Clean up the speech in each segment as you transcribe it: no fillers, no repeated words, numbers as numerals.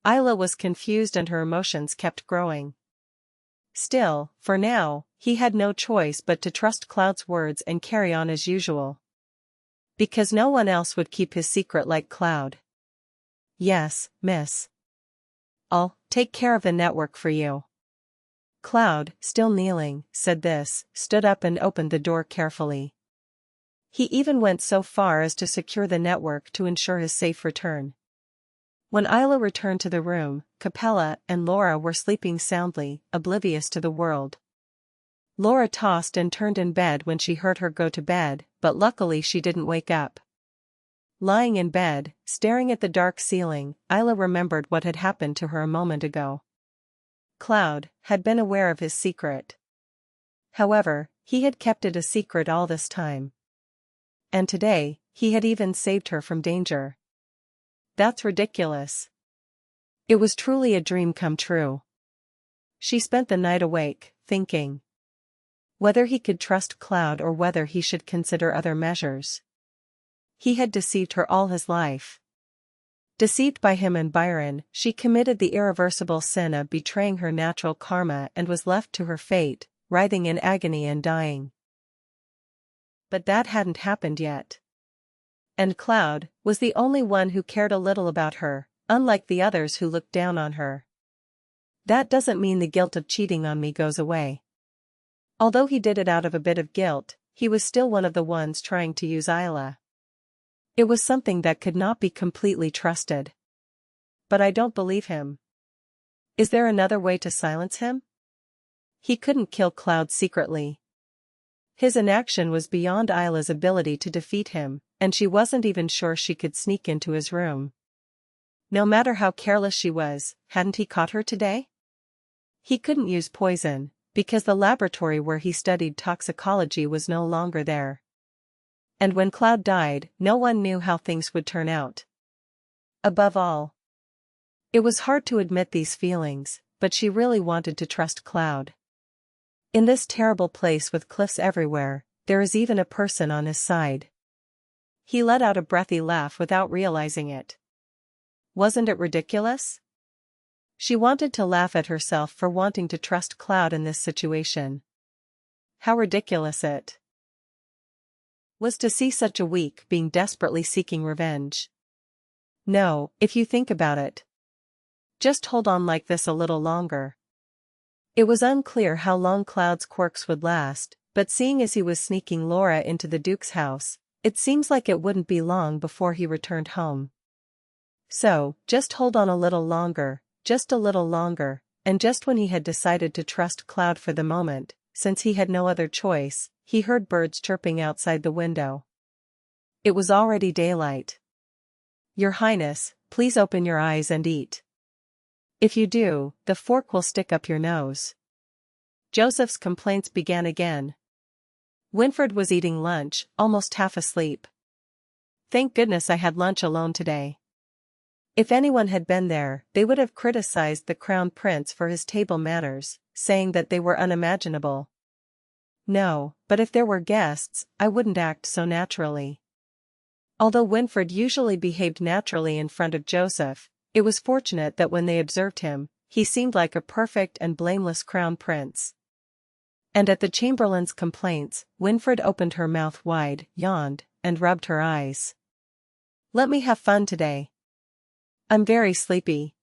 Ayla was confused and her emotions kept growing. Still, for now, he had no choice but to trust Cloud's words and carry on as usual. Because no one else would keep his secret like Cloud. Yes, miss. I'll take care of the network for you. Cloud, still kneeling, said this, stood up and opened the door carefully. He even went so far as to secure the network to ensure his safe return. When Ayla returned to the room, Capella and Laura were sleeping soundly, oblivious to the world. Laura tossed and turned in bed when she heard her go to bed, but luckily she didn't wake up. Lying in bed, staring at the dark ceiling, Ayla remembered what had happened to her a moment ago. Cloud had been aware of his secret. However, he had kept it a secret all this time. And today, he had even saved her from danger. That's ridiculous. It was truly a dream come true. She spent the night awake, thinking whether he could trust Cloud or whether he should consider other measures. He had deceived her all his life. Deceived by him and Byron, she committed the irreversible sin of betraying her natural karma and was left to her fate, writhing in agony and dying. But that hadn't happened yet. And Cloud was the only one who cared a little about her, unlike the others who looked down on her. That doesn't mean the guilt of cheating on me goes away. Although he did it out of a bit of guilt, he was still one of the ones trying to use Ayla. It was something that could not be completely trusted. But I don't believe him. Is there another way to silence him? He couldn't kill Cloud secretly. His inaction was beyond Ayla's ability to defeat him, and she wasn't even sure she could sneak into his room. No matter how careless she was, hadn't he caught her today? He couldn't use poison, because the laboratory where he studied toxicology was no longer there. And when Cloud died, no one knew how things would turn out. Above all, it was hard to admit these feelings, but she really wanted to trust Cloud. In this terrible place with cliffs everywhere, there is even a person on his side. He let out a breathy laugh without realizing it. Wasn't it ridiculous? She wanted to laugh at herself for wanting to trust Cloud in this situation. How ridiculous it was to see such a weak being desperately seeking revenge. No, if you think about it. Just hold on like this a little longer. It was unclear how long Cloud's quirks would last, but seeing as he was sneaking Laura into the Duke's house, it seems like it wouldn't be long before he returned home. So, just hold on a little longer, just a little longer, and just when he had decided to trust Cloud for the moment, since he had no other choice, he heard birds chirping outside the window. It was already daylight. Your Highness, please open your eyes and eat. If you do, the fork will stick up your nose. Joseph's complaints began again. Winfred was eating lunch, almost half asleep. Thank goodness I had lunch alone today. If anyone had been there, they would have criticized the Crown Prince for his table manners, saying that they were unimaginable. No, but if there were guests, I wouldn't act so naturally. Although Winfred usually behaved naturally in front of Joseph, it was fortunate that when they observed him, he seemed like a perfect and blameless crown prince. And at the Chamberlain's complaints, Winfred opened her mouth wide, yawned, and rubbed her eyes. Let me have fun today. I'm very sleepy.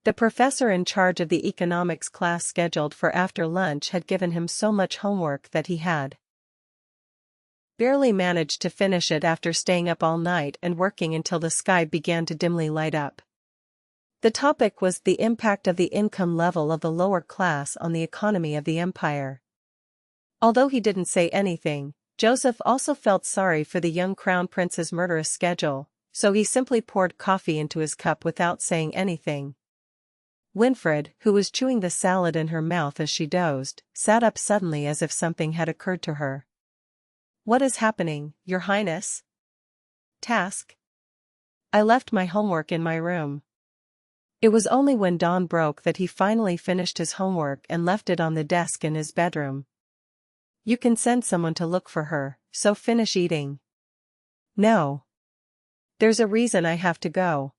The professor in charge of the economics class scheduled for after lunch had given him so much homework that he had barely managed to finish it after staying up all night and working until the sky began to dimly light up. The topic was the impact of the income level of the lower class on the economy of the empire. Although he didn't say anything, Joseph also felt sorry for the young crown prince's murderous schedule, so he simply poured coffee into his cup without saying anything. Winfred, who was chewing the salad in her mouth as she dozed, sat up suddenly as if something had occurred to her. What is happening, Your Highness? Task? I left my homework in my room. It was only when dawn broke that he finally finished his homework and left it on the desk in his bedroom. You can send someone to look for her, so finish eating. No. There's a reason I have to go.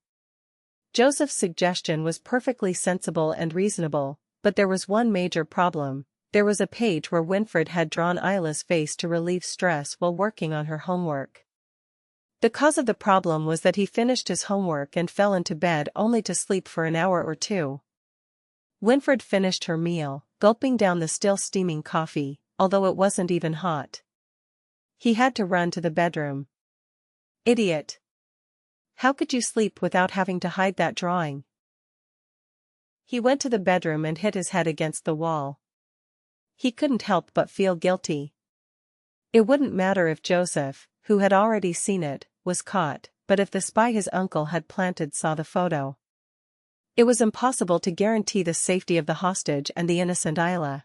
Joseph's suggestion was perfectly sensible and reasonable, but there was one major problem. There was a page where Winfred had drawn Ayla's face to relieve stress while working on her homework. The cause of the problem was that he finished his homework and fell into bed only to sleep for an hour or two. Winfred finished her meal, gulping down the still steaming coffee, although it wasn't even hot. He had to run to the bedroom. Idiot! How could you sleep without having to hide that drawing? He went to the bedroom and hit his head against the wall. He couldn't help but feel guilty. It wouldn't matter if Joseph, who had already seen it, was caught, but if the spy his uncle had planted saw the photo. It was impossible to guarantee the safety of the hostage and the innocent Ayla.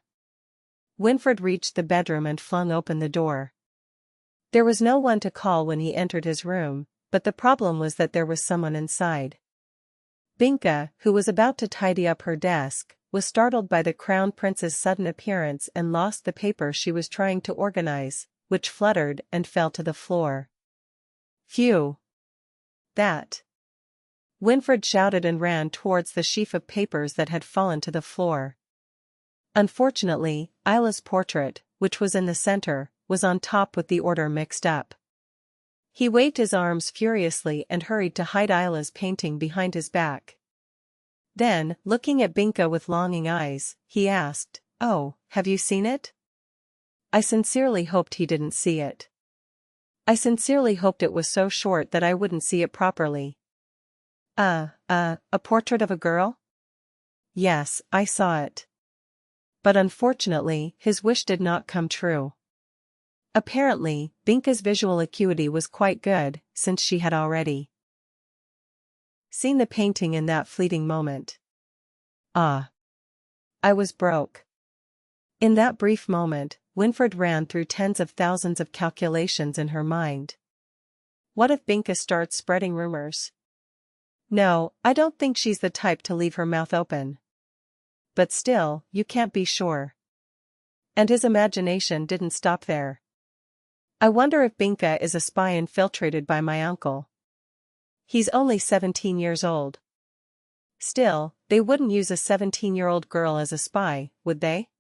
Winfred reached the bedroom and flung open the door. There was no one to call when he entered his room, but the problem was that there was someone inside. Binka, who was about to tidy up her desk, was startled by the crown prince's sudden appearance and lost the paper she was trying to organize, which fluttered and fell to the floor. Phew! That! Winfred shouted and ran towards the sheaf of papers that had fallen to the floor. Unfortunately, Ayla's portrait, which was in the center, was on top with the order mixed up. He waved his arms furiously and hurried to hide Ayla's painting behind his back. Then, looking at Binka with longing eyes, he asked, "Oh, have you seen it?" I sincerely hoped he didn't see it. I sincerely hoped it was so short that I wouldn't see it properly. A portrait of a girl? Yes, I saw it. But unfortunately, his wish did not come true. Apparently, Binka's visual acuity was quite good, since she had already seen the painting in that fleeting moment. I was broke. In that brief moment, Winfred ran through tens of thousands of calculations in her mind. What if Binka starts spreading rumors? No, I don't think she's the type to leave her mouth open. But still, you can't be sure. And his imagination didn't stop there. I wonder if Binka is a spy infiltrated by my uncle. He's only 17 years old. Still, they wouldn't use a 17-year-old girl as a spy, would they?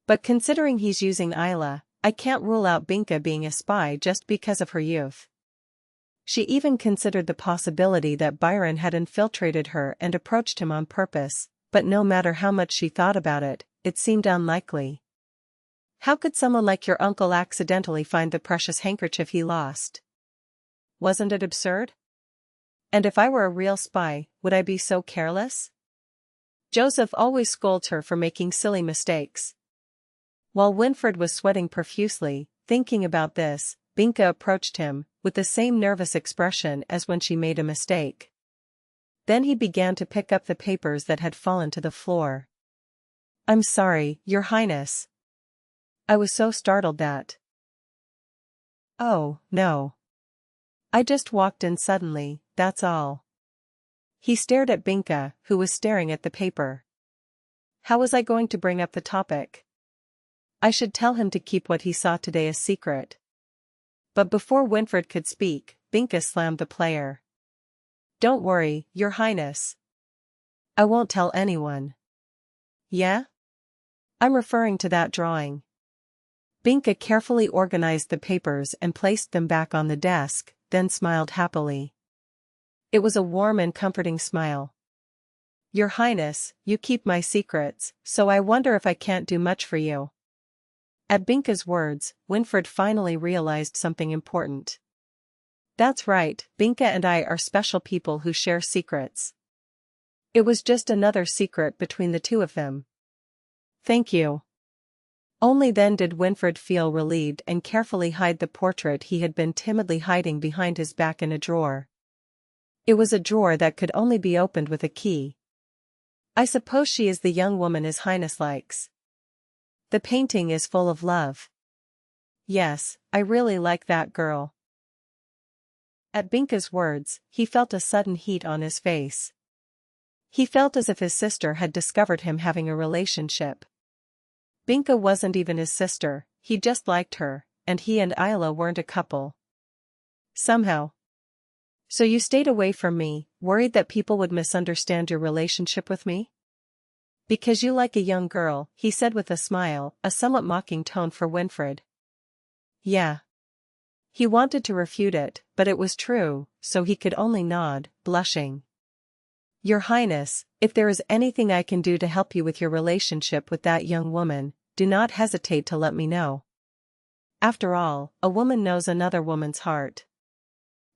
But considering he's using Ayla, I can't rule out Binka being a spy just because of her youth. She even considered the possibility that Byron had infiltrated her and approached him on purpose, but no matter how much she thought about it, it seemed unlikely. How could someone like your uncle accidentally find the precious handkerchief he lost? Wasn't it absurd? And if I were a real spy, would I be so careless? Joseph always scolds her for making silly mistakes. While Winfred was sweating profusely, thinking about this, Binka approached him, with the same nervous expression as when she made a mistake. Then he began to pick up the papers that had fallen to the floor. "I'm sorry, Your Highness. I was so startled that..." "Oh, no. I just walked in suddenly, that's all." He stared at Binka, who was staring at the paper. How was I going to bring up the topic? I should tell him to keep what he saw today a secret. But before Winfred could speak, Binka slammed the player. "Don't worry, Your Highness. I won't tell anyone." "Yeah? I'm referring to that drawing." Binka carefully organized the papers and placed them back on the desk, then smiled happily. It was a warm and comforting smile. "Your Highness, you keep my secrets, so I wonder if I can't do much for you." At Binka's words, Winfred finally realized something important. That's right, Binka and I are special people who share secrets. It was just another secret between the two of them. "Thank you." Only then did Winfred feel relieved and carefully hide the portrait he had been timidly hiding behind his back in a drawer. It was a drawer that could only be opened with a key. "I suppose she is the young woman His Highness likes. The painting is full of love." "Yes, I really like that girl." At Binka's words, he felt a sudden heat on his face. He felt as if his sister had discovered him having a relationship. Binka wasn't even his sister, he just liked her, and he and Ayla weren't a couple. Somehow. "So you stayed away from me," worried that people would misunderstand your relationship with me? Because you like a young girl, he said with a smile, a somewhat mocking tone for Winfred. Yeah. He wanted to refute it, but it was true, so he could only nod, blushing. Your Highness, if there is anything I can do to help you with your relationship with that young woman, do not hesitate to let me know. After all, a woman knows another woman's heart.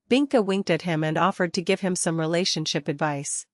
Binka winked at him and offered to give him some relationship advice.